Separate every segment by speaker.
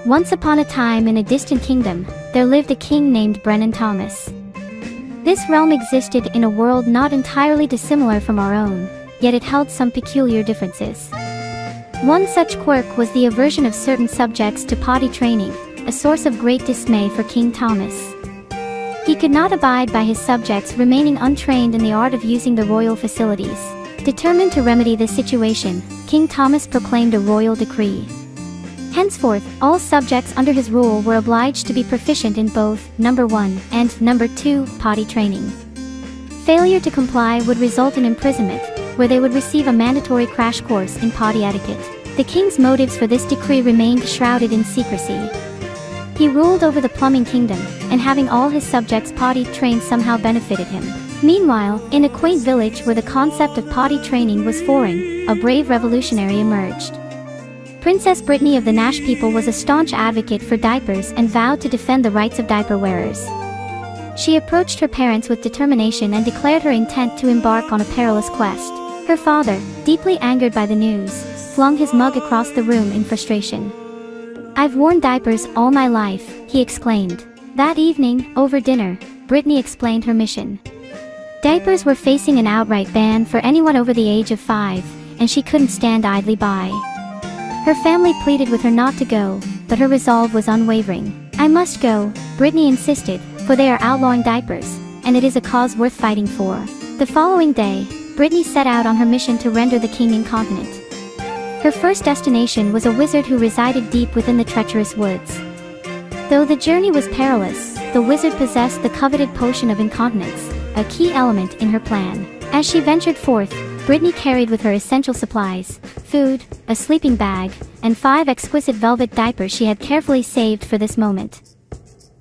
Speaker 1: Once upon a time in a distant kingdom, there lived a king named Brennan Thomas. This realm existed in a world not entirely dissimilar from our own, yet it held some peculiar differences. One such quirk was the aversion of certain subjects to potty training, a source of great dismay for King Thomas. He could not abide by his subjects remaining untrained in the art of using the royal facilities. Determined to remedy this situation, King Thomas proclaimed a royal decree. Henceforth, all subjects under his rule were obliged to be proficient in both, number 1, and number 2, potty training. Failure to comply would result in imprisonment, where they would receive a mandatory crash course in potty etiquette. The king's motives for this decree remained shrouded in secrecy. He ruled over the plumbing kingdom, and having all his subjects potty trained somehow benefited him. Meanwhile, in a quaint village where the concept of potty training was foreign, a brave revolutionary emerged. Princess Brittany of the Nash people was a staunch advocate for diapers and vowed to defend the rights of diaper wearers. She approached her parents with determination and declared her intent to embark on a perilous quest. Her father, deeply angered by the news, flung his mug across the room in frustration. "I've worn diapers all my life," he exclaimed. That evening, over dinner, Brittany explained her mission. Diapers were facing an outright ban for anyone over the age of 5, and she couldn't stand idly by. Her family pleaded with her not to go, but her resolve was unwavering. "I must go," Brittany insisted, "for they are outlawing diapers, and it is a cause worth fighting for." The following day, Brittany set out on her mission to render the king incontinent. Her first destination was a wizard who resided deep within the treacherous woods. Though the journey was perilous, the wizard possessed the coveted potion of incontinence, a key element in her plan. As she ventured forth, Brittany carried with her essential supplies, food, a sleeping bag, and 5 exquisite velvet diapers she had carefully saved for this moment.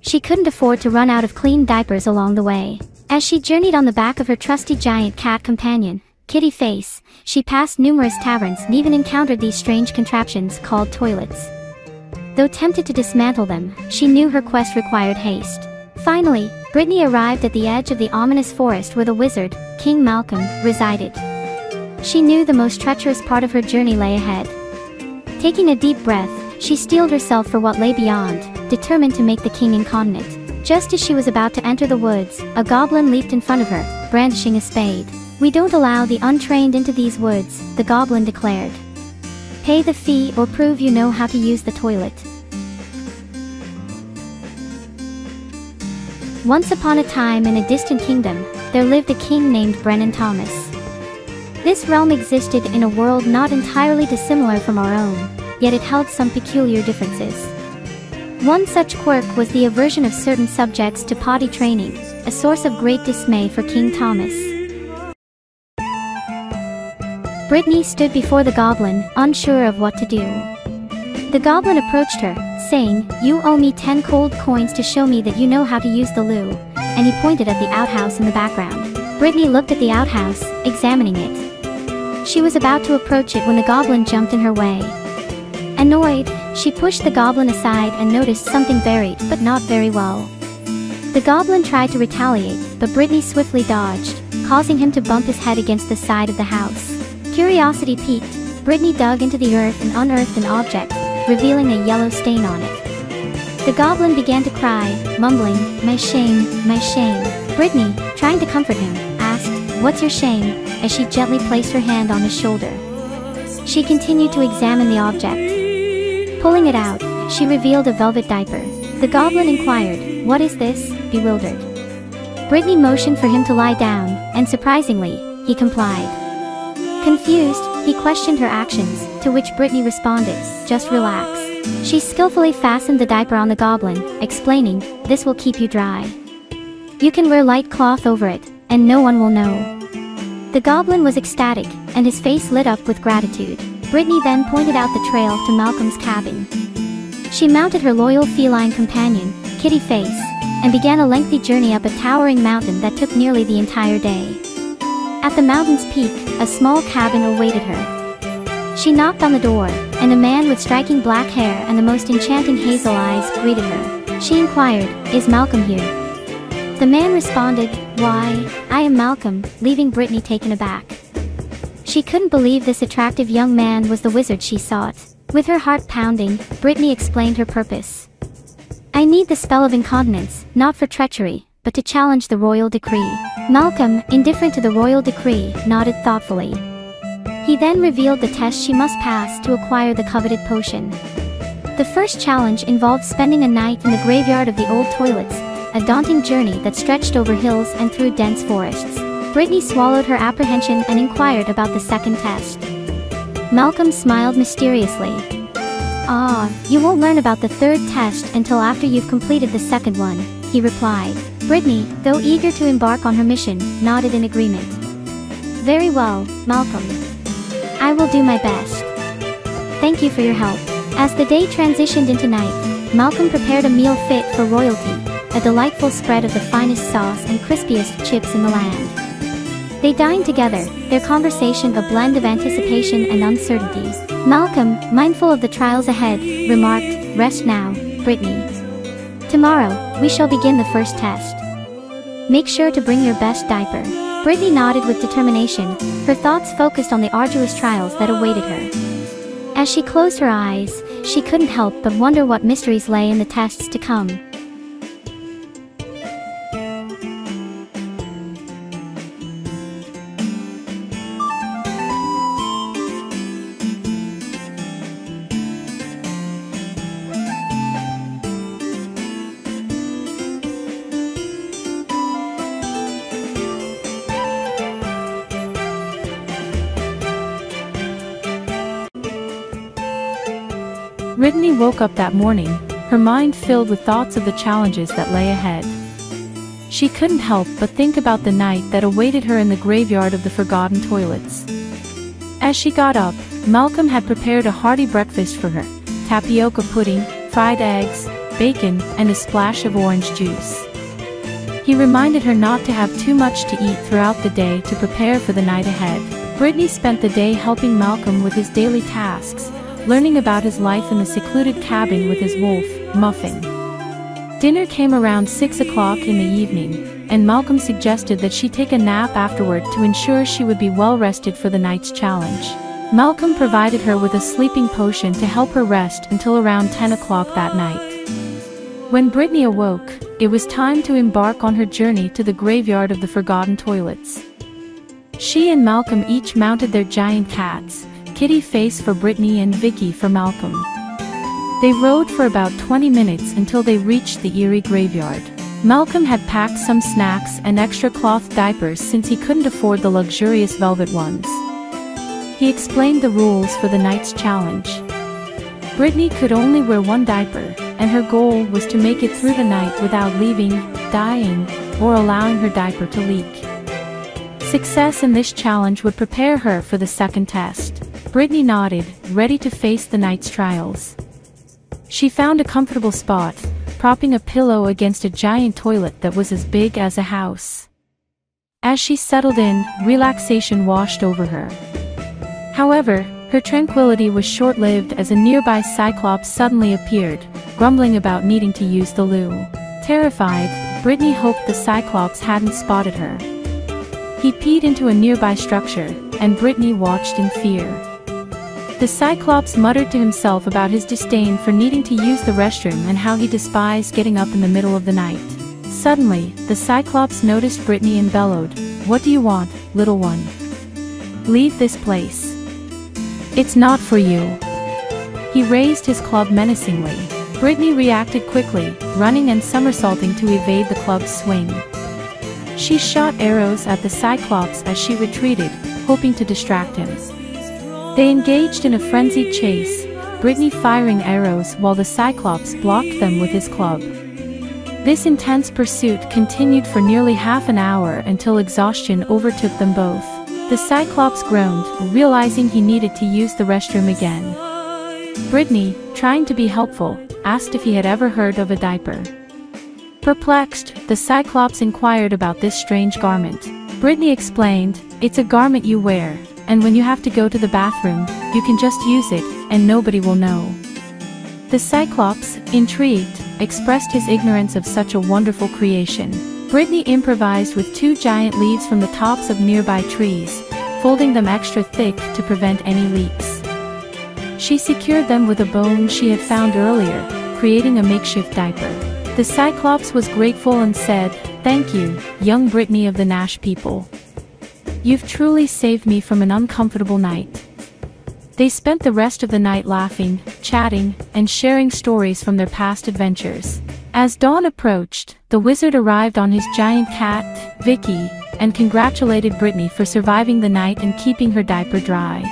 Speaker 1: She couldn't afford to run out of clean diapers along the way. As she journeyed on the back of her trusty giant cat companion, Kitty Face, she passed numerous taverns and even encountered these strange contraptions called toilets. Though tempted to dismantle them, she knew her quest required haste. Finally, Brittany arrived at the edge of the ominous forest where the wizard, King Malcolm, resided. She knew the most treacherous part of her journey lay ahead. Taking a deep breath, she steeled herself for what lay beyond, determined to make the king incontinent. Just as she was about to enter the woods, a goblin leaped in front of her, brandishing a spade. "We don't allow the untrained into these woods," the goblin declared. "Pay the fee or prove you know how to use the toilet." Once upon a time in a distant kingdom, there lived a king named Brennan Thomas. This realm existed in a world not entirely dissimilar from our own, yet it held some peculiar differences. One such quirk was the aversion of certain subjects to potty training, a source of great dismay for King Thomas. Brittany stood before the goblin, unsure of what to do. The goblin approached her, saying, "You owe me 10 cold coins to show me that you know how to use the loo," and he pointed at the outhouse in the background. Brittany looked at the outhouse, examining it. She was about to approach it when the goblin jumped in her way. Annoyed, she pushed the goblin aside and noticed something buried, but not very well. The goblin tried to retaliate, but Brittany swiftly dodged, causing him to bump his head against the side of the house. Curiosity piqued, Brittany dug into the earth and unearthed an object, revealing a yellow stain on it. The goblin began to cry, mumbling, "My shame, my shame." Brittany, trying to comfort him, asked, "What's your shame?" as she gently placed her hand on his shoulder. She continued to examine the object. Pulling it out, she revealed a velvet diaper. The goblin inquired, "What is this?" bewildered. Brittany motioned for him to lie down, and surprisingly, he complied. Confused, he questioned her actions, to which Brittany responded, "Just relax." She skillfully fastened the diaper on the goblin, explaining, "This will keep you dry. You can wear light cloth over it, and no one will know." The goblin was ecstatic, and his face lit up with gratitude. Brittany then pointed out the trail to Malcolm's cabin. She mounted her loyal feline companion, Kitty Face, and began a lengthy journey up a towering mountain that took nearly the entire day. At the mountain's peak, a small cabin awaited her. She knocked on the door, and a man with striking black hair and the most enchanting hazel eyes greeted her. She inquired, "Is Malcolm here?" The man responded, "Why, I am Malcolm," leaving Brittany taken aback. She couldn't believe this attractive young man was the wizard she sought. With her heart pounding, Brittany explained her purpose. I need the spell of incontinence, not for treachery, but to challenge the royal decree. Malcolm, indifferent to the royal decree, nodded thoughtfully. He then revealed the test she must pass to acquire the coveted potion. The first challenge involved spending a night in the graveyard of the old toilets, a daunting journey that stretched over hills and through dense forests. Brittany swallowed her apprehension and inquired about the second test. Malcolm smiled mysteriously. Ah, you won't learn about the third test until after you've completed the second one, he replied. Brittany, though eager to embark on her mission, nodded in agreement. Very well, Malcolm. I will do my best. Thank you for your help. As the day transitioned into night, Malcolm prepared a meal fit for royalty, a delightful spread of the finest sauce and crispiest chips in the land. They dined together, their conversation a blend of anticipation and uncertainty. Malcolm, mindful of the trials ahead, remarked, "Rest now, Brittany. Tomorrow, we shall begin the first test. Make sure to bring your best diaper." Brittany nodded with determination, her thoughts focused on the arduous trials that awaited her. As she closed her eyes, she couldn't help but wonder what mysteries lay in the tests to come.
Speaker 2: Brittany woke up that morning, her mind filled with thoughts of the challenges that lay ahead. She couldn't help but think about the night that awaited her in the graveyard of the forgotten toilets. As she got up, Malcolm had prepared a hearty breakfast for her: tapioca pudding, fried eggs, bacon, and a splash of orange juice. He reminded her not to have too much to eat throughout the day to prepare for the night ahead. Brittany spent the day helping Malcolm with his daily tasks, learning about his life in the secluded cabin with his wolf, Muffin. Dinner came around 6 o'clock in the evening, and Malcolm suggested that she take a nap afterward to ensure she would be well rested for the night's challenge. Malcolm provided her with a sleeping potion to help her rest until around 10 o'clock that night. When Brittany awoke, it was time to embark on her journey to the graveyard of the forgotten toilets. She and Malcolm each mounted their giant cats, Kitty Face for Brittany and Vicky for Malcolm. They rode for about 20 minutes until they reached the eerie graveyard. Malcolm had packed some snacks and extra cloth diapers since he couldn't afford the luxurious velvet ones. He explained the rules for the night's challenge. Brittany could only wear one diaper, and her goal was to make it through the night without leaving, dying, or allowing her diaper to leak. Success in this challenge would prepare her for the second test. Brittany nodded, ready to face the night's trials. She found a comfortable spot, propping a pillow against a giant toilet that was as big as a house. As she settled in, relaxation washed over her. However, her tranquility was short-lived as a nearby Cyclops suddenly appeared, grumbling about needing to use the loo. Terrified, Brittany hoped the Cyclops hadn't spotted her. He peed into a nearby structure, and Brittany watched in fear. The Cyclops muttered to himself about his disdain for needing to use the restroom and how he despised getting up in the middle of the night. Suddenly, the Cyclops noticed Brittany and bellowed, "What do you want, little one? Leave this place. It's not for you." He raised his club menacingly. Brittany reacted quickly, running and somersaulting to evade the club's swing. She shot arrows at the Cyclops as she retreated, hoping to distract him. They engaged in a frenzied chase, Brittany firing arrows while the Cyclops blocked them with his club. This intense pursuit continued for nearly half an hour until exhaustion overtook them both. The Cyclops groaned, realizing he needed to use the restroom again. Brittany, trying to be helpful, asked if he had ever heard of a diaper. Perplexed, the Cyclops inquired about this strange garment. Brittany explained, "It's a garment you wear, and when you have to go to the bathroom, you can just use it, and nobody will know." The Cyclops, intrigued, expressed his ignorance of such a wonderful creation. Brittany improvised with 2 giant leaves from the tops of nearby trees, folding them extra thick to prevent any leaks. She secured them with a bone she had found earlier, creating a makeshift diaper. The Cyclops was grateful and said, "Thank you, young Brittany of the Nash people. You've truly saved me from an uncomfortable night." They spent the rest of the night laughing, chatting, and sharing stories from their past adventures. As dawn approached, the wizard arrived on his giant cat, Vicky, and congratulated Brittany for surviving the night and keeping her diaper dry.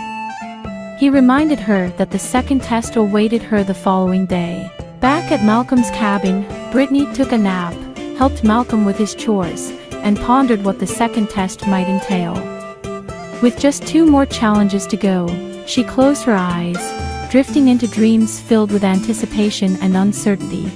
Speaker 2: He reminded her that the second test awaited her the following day. Back at Malcolm's cabin, Brittany took a nap, helped Malcolm with his chores, and pondered what the second test might entail. With just 2 more challenges to go, she closed her eyes, drifting into dreams filled with anticipation and uncertainty.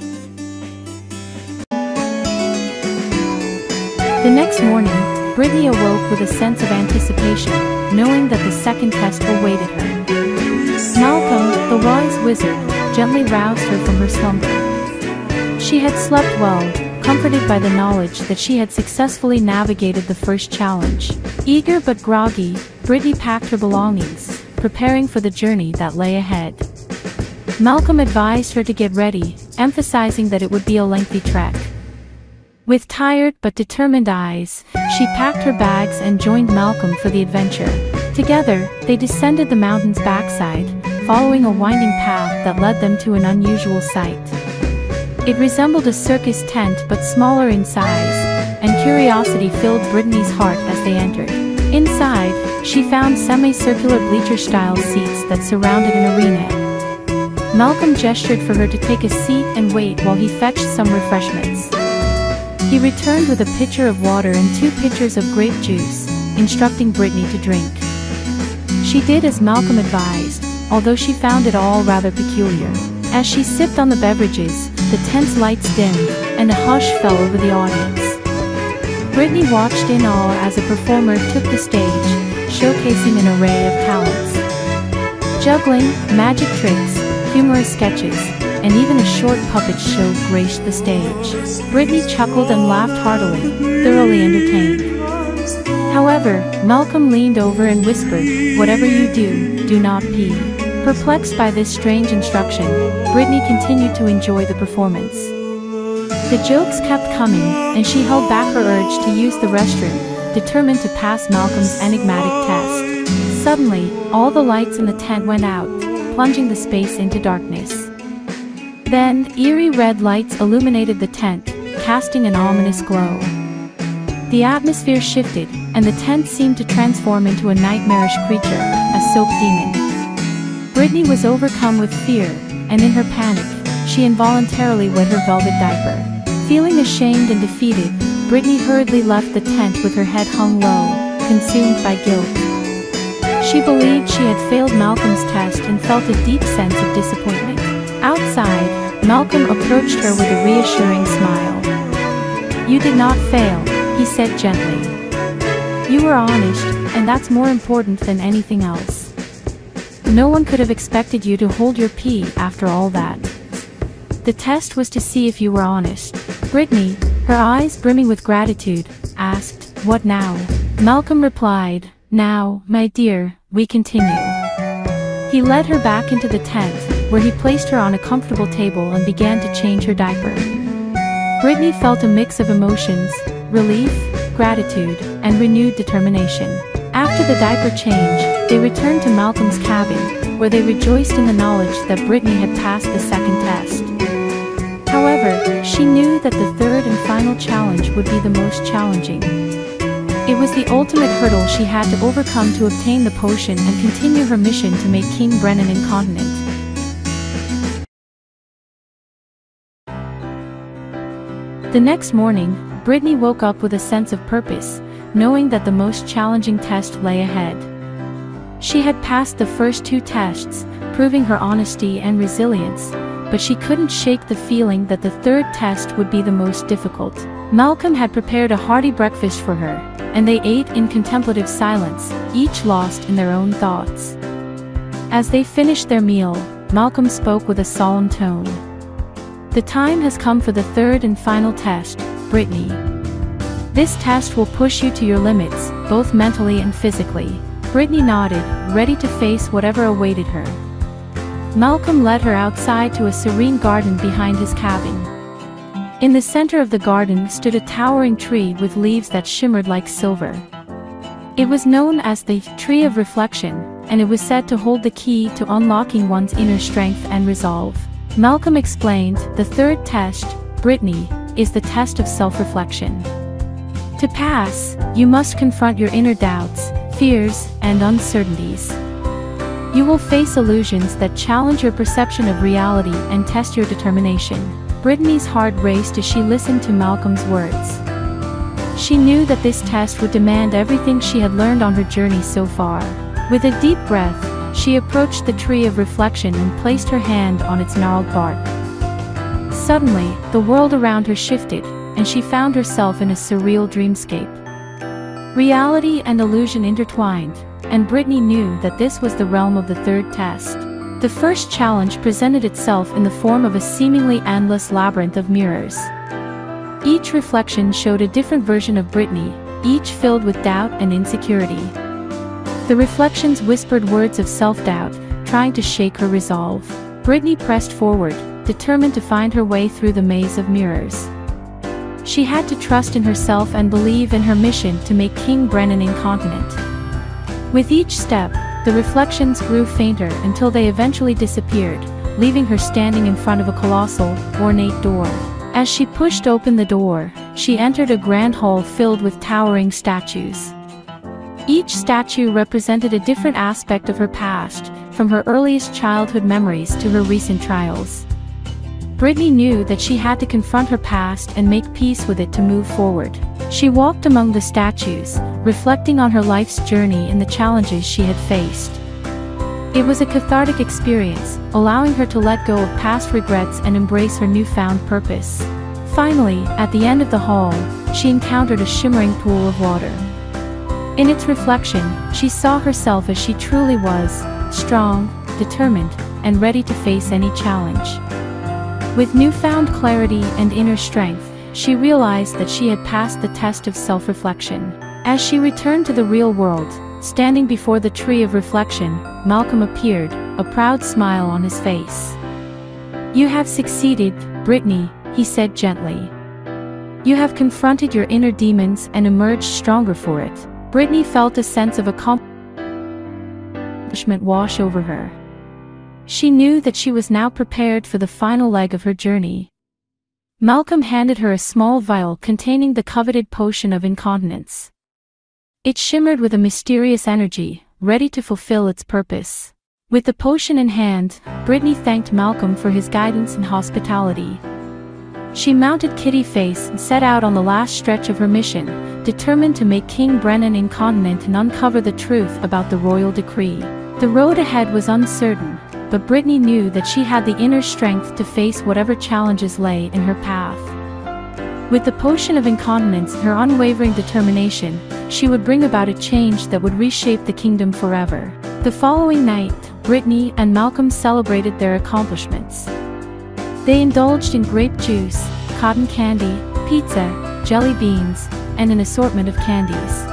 Speaker 2: The next morning, Brittany awoke with a sense of anticipation, knowing that the second test awaited her. Malcolm, the wise wizard, gently roused her from her slumber. She had slept well, comforted by the knowledge that she had successfully navigated the first challenge. Eager but groggy, Brittany packed her belongings, preparing for the journey that lay ahead. Malcolm advised her to get ready, emphasizing that it would be a lengthy trek. With tired but determined eyes, she packed her bags and joined Malcolm for the adventure. Together, they descended the mountain's backside, following a winding path that led them to an unusual sight. It resembled a circus tent but smaller in size, and curiosity filled Brittany's heart as they entered. Inside, she found semicircular bleacher-style seats that surrounded an arena. Malcolm gestured for her to take a seat and wait while he fetched some refreshments. He returned with a pitcher of water and 2 pitchers of grape juice, instructing Brittany to drink. She did as Malcolm advised, although she found it all rather peculiar. As she sipped on the beverages, the tent's lights dimmed, and a hush fell over the audience. Brittany watched in awe as a performer took the stage, showcasing an array of talents. Juggling, magic tricks, humorous sketches, and even a short puppet show graced the stage. Brittany chuckled and laughed heartily, thoroughly entertained. However, Malcolm leaned over and whispered, "Whatever you do, do not pee." Perplexed by this strange instruction, Brittany continued to enjoy the performance. The jokes kept coming, and she held back her urge to use the restroom, determined to pass Malcolm's enigmatic test. Suddenly, all the lights in the tent went out, plunging the space into darkness. Then, eerie red lights illuminated the tent, casting an ominous glow. The atmosphere shifted, and the tent seemed to transform into a nightmarish creature, a soap demon. Brittany was overcome with fear, and in her panic, she involuntarily wet her velvet diaper. Feeling ashamed and defeated, Brittany hurriedly left the tent with her head hung low, consumed by guilt. She believed she had failed Malcolm's test and felt a deep sense of disappointment. Outside, Malcolm approached her with a reassuring smile. "You did not fail," he said gently. "You were honest, and that's more important than anything else. No one could have expected you to hold your pee after all that. The test was to see if you were honest." Brittany, her eyes brimming with gratitude, asked, "What now?" Malcolm replied, "Now, my dear, we continue." He led her back into the tent, where he placed her on a comfortable table and began to change her diaper. Brittany felt a mix of emotions, relief, gratitude, and renewed determination. After the diaper change, they returned to Malcolm's cabin, where they rejoiced in the knowledge that Brittany had passed the second test. However, she knew that the third and final challenge would be the most challenging. It was the ultimate hurdle she had to overcome to obtain the potion and continue her mission to make King Brennan incontinent. The next morning, Brittany woke up with a sense of purpose, knowing that the most challenging test lay ahead. She had passed the first 2 tests, proving her honesty and resilience, but she couldn't shake the feeling that the third test would be the most difficult. Malcolm had prepared a hearty breakfast for her, and they ate in contemplative silence, each lost in their own thoughts. As they finished their meal, Malcolm spoke with a solemn tone. "The time has come for the third and final test, Brittany. This test will push you to your limits, both mentally and physically." Brittany nodded, ready to face whatever awaited her. Malcolm led her outside to a serene garden behind his cabin. In the center of the garden stood a towering tree with leaves that shimmered like silver. It was known as the Tree of Reflection, and it was said to hold the key to unlocking one's inner strength and resolve. Malcolm explained, the third test, Brittany, is the test of self-reflection. To pass, you must confront your inner doubts, fears, and uncertainties. You will face illusions that challenge your perception of reality and test your determination. Brittany's heart raced as she listened to Malcolm's words. She knew that this test would demand everything she had learned on her journey so far. With a deep breath, she approached the Tree of Reflection and placed her hand on its gnarled bark. Suddenly, the world around her shifted, and she found herself in a surreal dreamscape. Reality and illusion intertwined, and Brittany knew that this was the realm of the third test. The first challenge presented itself in the form of a seemingly endless labyrinth of mirrors. Each reflection showed a different version of Brittany, each filled with doubt and insecurity. The reflections whispered words of self-doubt, trying to shake her resolve. Brittany pressed forward, determined to find her way through the maze of mirrors. She had to trust in herself and believe in her mission to make King Brennan incontinent. With each step, the reflections grew fainter until they eventually disappeared, leaving her standing in front of a colossal, ornate door. As she pushed open the door, she entered a grand hall filled with towering statues. Each statue represented a different aspect of her past, from her earliest childhood memories to her recent trials. Brittany knew that she had to confront her past and make peace with it to move forward. She walked among the statues, reflecting on her life's journey and the challenges she had faced. It was a cathartic experience, allowing her to let go of past regrets and embrace her newfound purpose. Finally, at the end of the hall, she encountered a shimmering pool of water. In its reflection, she saw herself as she truly was, strong, determined, and ready to face any challenge. With newfound clarity and inner strength, she realized that she had passed the test of self-reflection. As she returned to the real world, standing before the Tree of Reflection, Malcolm appeared, a proud smile on his face. "You have succeeded, Brittany," he said gently. "You have confronted your inner demons and emerged stronger for it." Brittany felt a sense of accomplishment wash over her. She knew that she was now prepared for the final leg of her journey. Malcolm handed her a small vial containing the coveted potion of incontinence. It shimmered with a mysterious energy, ready to fulfill its purpose. With the potion in hand, Brittany thanked Malcolm for his guidance and hospitality. She mounted Kitty Face and set out on the last stretch of her mission, determined to make King Brennan incontinent and uncover the truth about the royal decree. The road ahead was uncertain, but Brittany knew that she had the inner strength to face whatever challenges lay in her path. With the potion of incontinence and her unwavering determination, she would bring about a change that would reshape the kingdom forever. The following night, Brittany and Malcolm celebrated their accomplishments. They indulged in grape juice, cotton candy, pizza, jelly beans, and an assortment of candies.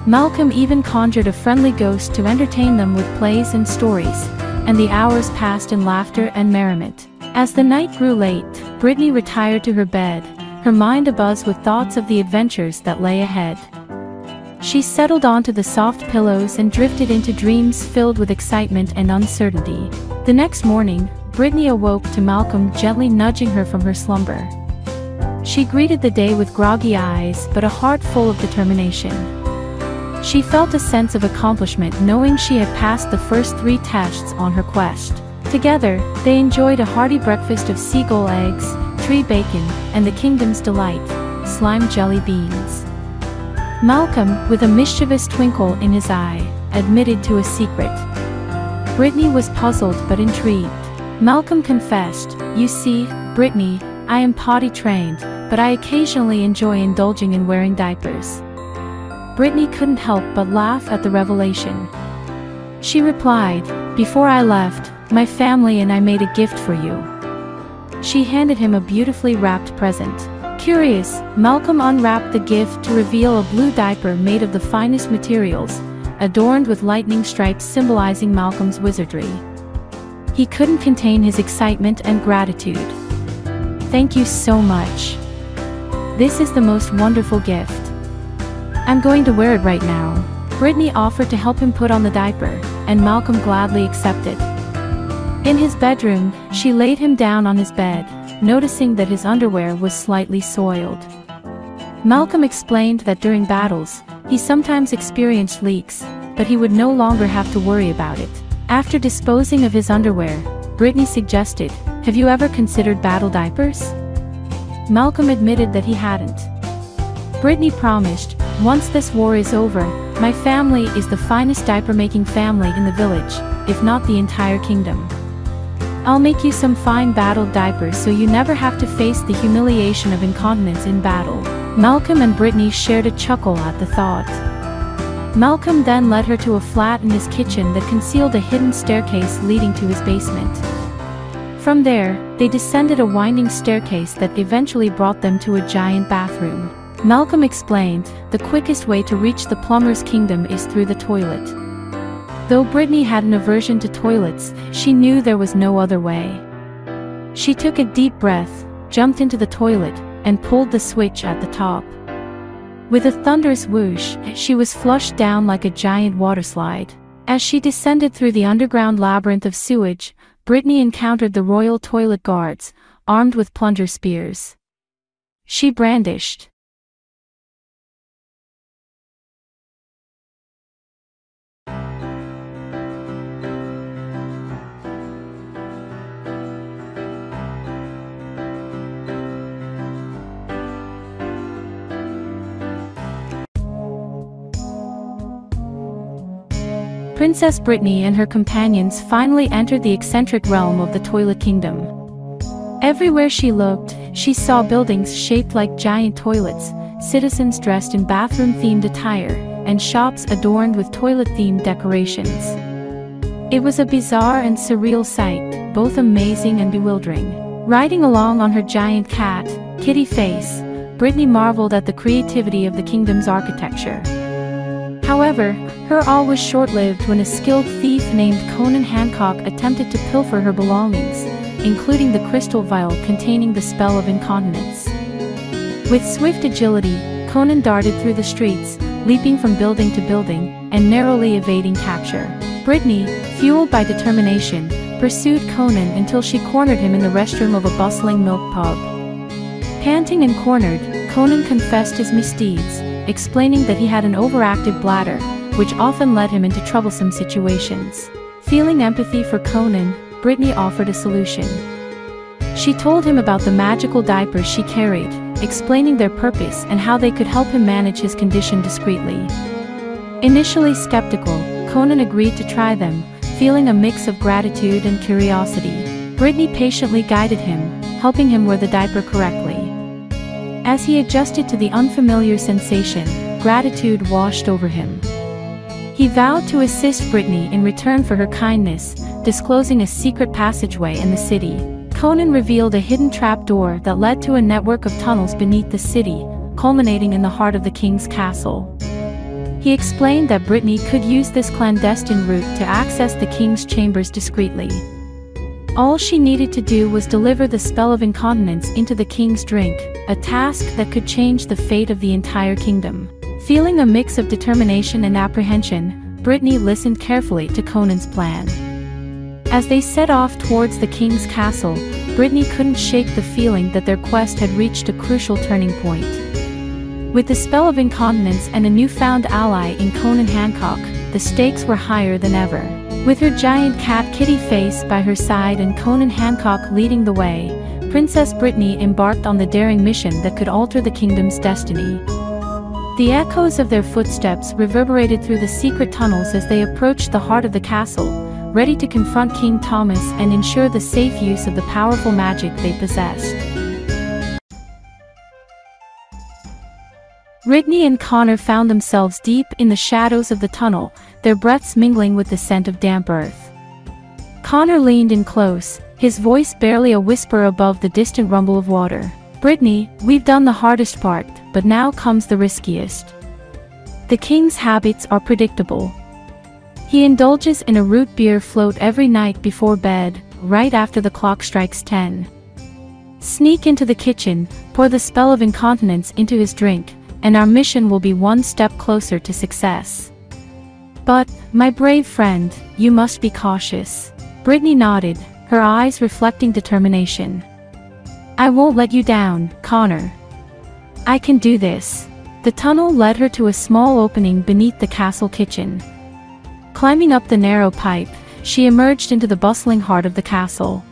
Speaker 2: Malcolm even conjured a friendly ghost to entertain them with plays and stories, and the hours passed in laughter and merriment. As the night grew late, Brittany retired to her bed, her mind abuzz with thoughts of the adventures that lay ahead. She settled onto the soft pillows and drifted into dreams filled with excitement and uncertainty. The next morning, Brittany awoke to Malcolm gently nudging her from her slumber. She greeted the day with groggy eyes but a heart full of determination. She felt a sense of accomplishment knowing she had passed the first 3 tests on her quest. Together, they enjoyed a hearty breakfast of seagull eggs, tree bacon, and the kingdom's delight, slime jelly beans. Malcolm, with a mischievous twinkle in his eye, admitted to a secret. Brittany was puzzled but intrigued. Malcolm confessed, "You see, Brittany, I am potty trained, but I occasionally enjoy indulging in wearing diapers." Brittany couldn't help but laugh at the revelation. She replied, "Before I left, my family and I made a gift for you." She handed him a beautifully wrapped present. Curious, Malcolm unwrapped the gift to reveal a blue diaper made of the finest materials, adorned with lightning stripes symbolizing Malcolm's wizardry. He couldn't contain his excitement and gratitude. "Thank you so much. This is the most wonderful gift. I'm going to wear it right now." Brittany offered to help him put on the diaper, and Malcolm gladly accepted. In his bedroom, she laid him down on his bed, noticing that his underwear was slightly soiled. Malcolm explained that during battles, he sometimes experienced leaks, but he would no longer have to worry about it. After disposing of his underwear, Brittany suggested, "Have you ever considered battle diapers?" Malcolm admitted that he hadn't. Brittany promised, "Once this war is over, my family is the finest diaper-making family in the village, if not the entire kingdom. I'll make you some fine battle diapers so you never have to face the humiliation of incontinence in battle." Malcolm and Brittany shared a chuckle at the thought. Malcolm then led her to a flat in his kitchen that concealed a hidden staircase leading to his basement. From there, they descended a winding staircase that eventually brought them to a giant bathroom. Malcolm explained, the quickest way to reach the plumber's kingdom is through the toilet. Though Brittany had an aversion to toilets, she knew there was no other way. She took a deep breath, jumped into the toilet, and pulled the switch at the top. With a thunderous whoosh, she was flushed down like a giant waterslide. As she descended through the underground labyrinth of sewage, Brittany encountered the royal toilet guards, armed with plunger spears. She brandished. Princess Brittany and her companions finally entered the eccentric realm of the Toilet Kingdom. Everywhere she looked, she saw buildings shaped like giant toilets, citizens dressed in bathroom-themed attire, and shops adorned with toilet-themed decorations. It was a bizarre and surreal sight, both amazing and bewildering. Riding along on her giant cat, Kitty Face, Brittany marveled at the creativity of the kingdom's architecture. However, her awe was short-lived when a skilled thief named Conan Hancock attempted to pilfer her belongings, including the crystal vial containing the spell of incontinence. With swift agility, Conan darted through the streets, leaping from building to building, and narrowly evading capture. Brittany, fueled by determination, pursued Conan until she cornered him in the restroom of a bustling milk pub. Panting and cornered, Conan confessed his misdeeds, explaining that he had an overactive bladder, which often led him into troublesome situations. Feeling empathy for Conan, Brittany offered a solution. She told him about the magical diapers she carried, explaining their purpose and how they could help him manage his condition discreetly. Initially skeptical, Conan agreed to try them, feeling a mix of gratitude and curiosity. Brittany patiently guided him, helping him wear the diaper correctly. As he adjusted to the unfamiliar sensation, gratitude washed over him. He vowed to assist Brittany in return for her kindness, disclosing a secret passageway in the city. Conan revealed a hidden trapdoor that led to a network of tunnels beneath the city, culminating in the heart of the king's castle. He explained that Brittany could use this clandestine route to access the king's chambers discreetly. All she needed to do was deliver the spell of incontinence into the king's drink, a task that could change the fate of the entire kingdom. Feeling a mix of determination and apprehension, Brittany listened carefully to Conan's plan. As they set off towards the king's castle, Brittany couldn't shake the feeling that their quest had reached a crucial turning point. With the spell of incontinence and a newfound ally in Conan Hancock, the stakes were higher than ever. With her giant cat Kitty Face by her side and Conan Hancock leading the way, Princess Brittany embarked on the daring mission that could alter the kingdom's destiny. The echoes of their footsteps reverberated through the secret tunnels as they approached the heart of the castle, ready to confront King Thomas and ensure the safe use of the powerful magic they possessed. Brittany and Connor found themselves deep in the shadows of the tunnel, their breaths mingling with the scent of damp earth. Connor leaned in close, his voice barely a whisper above the distant rumble of water. "Brittany, we've done the hardest part, but now comes the riskiest. The king's habits are predictable. He indulges in a root beer float every night before bed, right after the clock strikes 10. Sneak into the kitchen, pour the spell of incontinence into his drink, and our mission will be one step closer to success. But, my brave friend, you must be cautious. Brittany nodded, her eyes reflecting determination. I won't let you down, Connor. I can do this. The tunnel led her to a small opening beneath the castle kitchen. Climbing up the narrow pipe, she emerged into the bustling heart of the castle.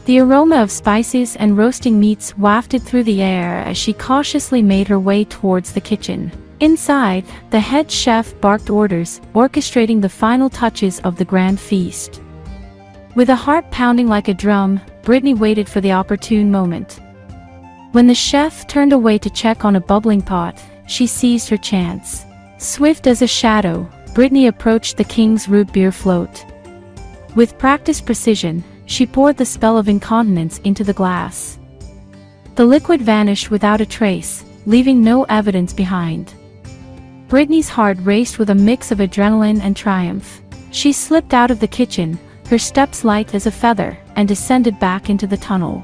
Speaker 2: The aroma of spices and roasting meats wafted through the air as she cautiously made her way towards the kitchen. Inside, the head chef barked orders, orchestrating the final touches of the grand feast. With a heart pounding like a drum, Brittany waited for the opportune moment. When the chef turned away to check on a bubbling pot, she seized her chance. Swift as a shadow, Brittany approached the king's root beer float. With practiced precision, she poured the spell of incontinence into the glass. The liquid vanished without a trace, leaving no evidence behind. Brittany's heart raced with a mix of adrenaline and triumph. She slipped out of the kitchen, her steps light as a feather, and descended back into the tunnel.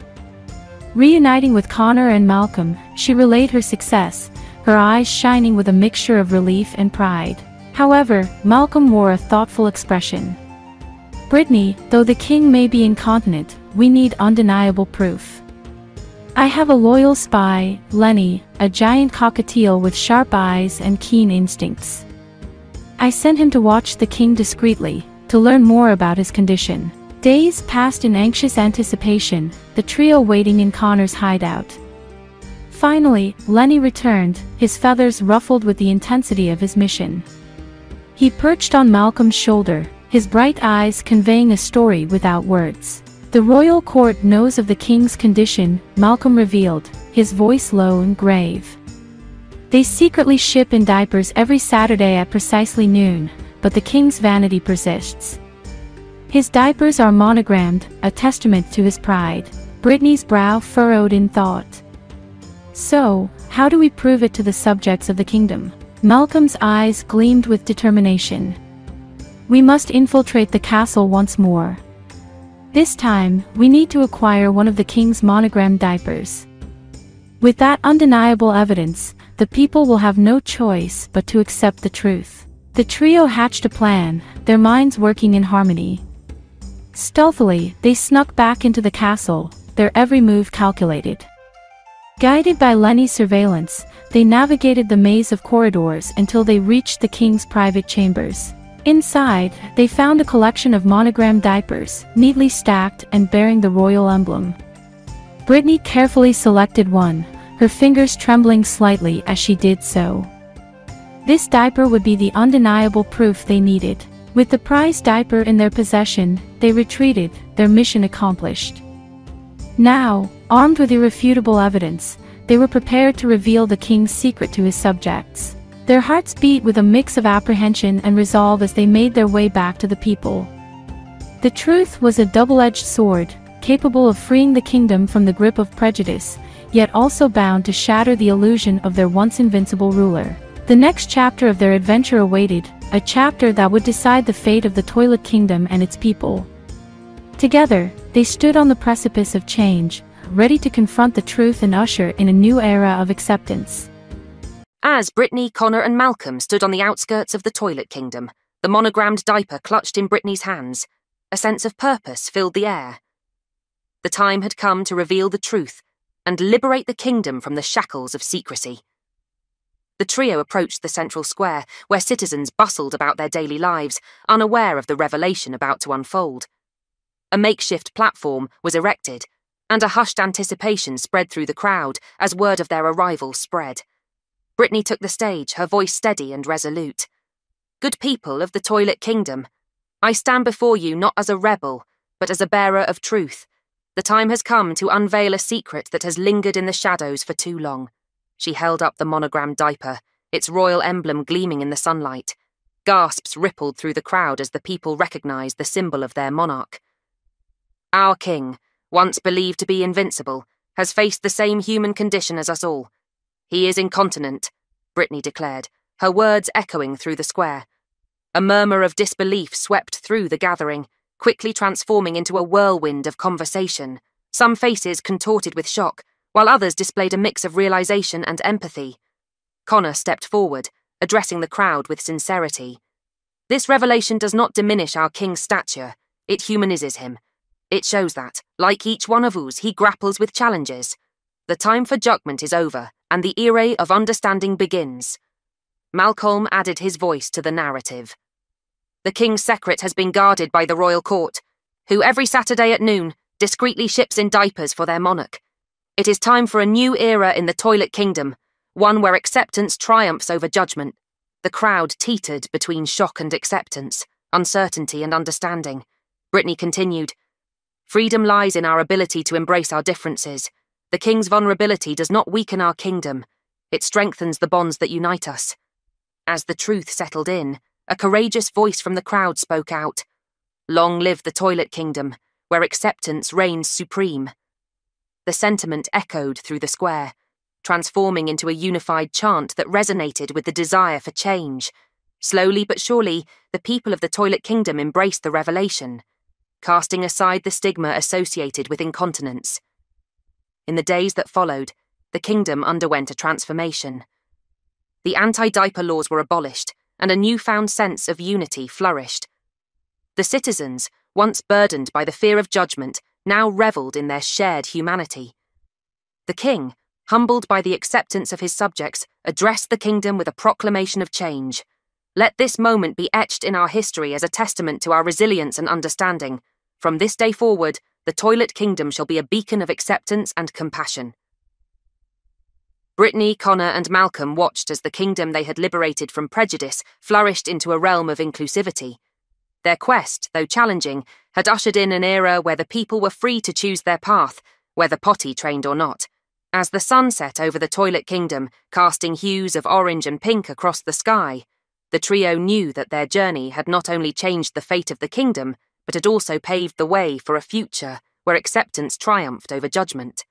Speaker 2: Reuniting with Connor and Malcolm, she relayed her success, her eyes shining with a mixture of relief and pride. However, Malcolm wore a thoughtful expression. Brittany, though the king may be incontinent, we need undeniable proof. I have a loyal spy, Lenny, a giant cockatiel with sharp eyes and keen instincts. I sent him to watch the king discreetly, to learn more about his condition. Days passed in anxious anticipation, the trio waiting in Connor's hideout. Finally, Lenny returned, his feathers ruffled with the intensity of his mission. He perched on Malcolm's shoulder, his bright eyes conveying a story without words. The royal court knows of the king's condition, Malcolm revealed, his voice low and grave. They secretly ship in diapers every Saturday at precisely noon, but the king's vanity persists. His diapers are monogrammed, a testament to his pride. Brittany's brow furrowed in thought. So, how do we prove it to the subjects of the kingdom? Malcolm's eyes gleamed with determination. We must infiltrate the castle once more. This time, we need to acquire one of the king's monogrammed diapers. With that undeniable evidence, the people will have no choice but to accept the truth. The trio hatched a plan, their minds working in harmony. Stealthily, they snuck back into the castle, their every move calculated. Guided by Lenny's surveillance, they navigated the maze of corridors until they reached the king's private chambers. Inside, they found a collection of monogrammed diapers, neatly stacked and bearing the royal emblem. Brittany carefully selected one, her fingers trembling slightly as she did so. This diaper would be the undeniable proof they needed. With the prized diaper in their possession, they retreated, their mission accomplished. Now, armed with irrefutable evidence, they were prepared to reveal the king's secret to his subjects. Their hearts beat with a mix of apprehension and resolve as they made their way back to the people. The truth was a double-edged sword, capable of freeing the kingdom from the grip of prejudice, yet also bound to shatter the illusion of their once invincible ruler. The next chapter of their adventure awaited, a chapter that would decide the fate of the Toilet Kingdom and its people. Together, they stood on the precipice of change, ready to confront the truth and usher in a new era of acceptance.
Speaker 3: As Brittany, Connor and Malcolm stood on the outskirts of the Toilet Kingdom, the monogrammed diaper clutched in Brittany's hands, a sense of purpose filled the air. The time had come to reveal the truth and liberate the kingdom from the shackles of secrecy. The trio approached the central square, where citizens bustled about their daily lives, unaware of the revelation about to unfold. A makeshift platform was erected, and a hushed anticipation spread through the crowd as word of their arrival spread. Brittany took the stage, her voice steady and resolute. Good people of the Toilet Kingdom, I stand before you not as a rebel, but as a bearer of truth. The time has come to unveil a secret that has lingered in the shadows for too long. She held up the monogrammed diaper, its royal emblem gleaming in the sunlight. Gasps rippled through the crowd as the people recognized the symbol of their monarch. Our king, once believed to be invincible, has faced the same human condition as us all. He is incontinent, Brittany declared, her words echoing through the square. A murmur of disbelief swept through the gathering, quickly transforming into a whirlwind of conversation, some faces contorted with shock, while others displayed a mix of realization and empathy. Connor stepped forward, addressing the crowd with sincerity. This revelation does not diminish our king's stature, it humanizes him. It shows that, like each one of us, he grapples with challenges. The time for judgment is over, and the era of understanding begins. Malcolm added his voice to the narrative. The king's secret has been guarded by the royal court, who every Saturday at noon discreetly ships in diapers for their monarch. It is time for a new era in the Toilet Kingdom, one where acceptance triumphs over judgment. The crowd teetered between shock and acceptance, uncertainty and understanding. Brittany continued, "Freedom lies in our ability to embrace our differences. The king's vulnerability does not weaken our kingdom. It strengthens the bonds that unite us." As the truth settled in, a courageous voice from the crowd spoke out. "Long live the Toilet Kingdom, where acceptance reigns supreme." The sentiment echoed through the square, transforming into a unified chant that resonated with the desire for change. Slowly but surely, the people of the Toilet Kingdom embraced the revelation, casting aside the stigma associated with incontinence. In the days that followed, the kingdom underwent a transformation. The anti-diaper laws were abolished, and a newfound sense of unity flourished. The citizens, once burdened by the fear of judgment, now revelled in their shared humanity. The king, humbled by the acceptance of his subjects, addressed the kingdom with a proclamation of change. Let this moment be etched in our history as a testament to our resilience and understanding. From this day forward, the Toilet Kingdom shall be a beacon of acceptance and compassion. Brittany, Connor, and Malcolm watched as the kingdom they had liberated from prejudice flourished into a realm of inclusivity. Their quest, though challenging, had ushered in an era where the people were free to choose their path, whether potty trained or not. As the sun set over the Toilet Kingdom, casting hues of orange and pink across the sky, the trio knew that their journey had not only changed the fate of the kingdom, but had also paved the way for a future where acceptance triumphed over judgment.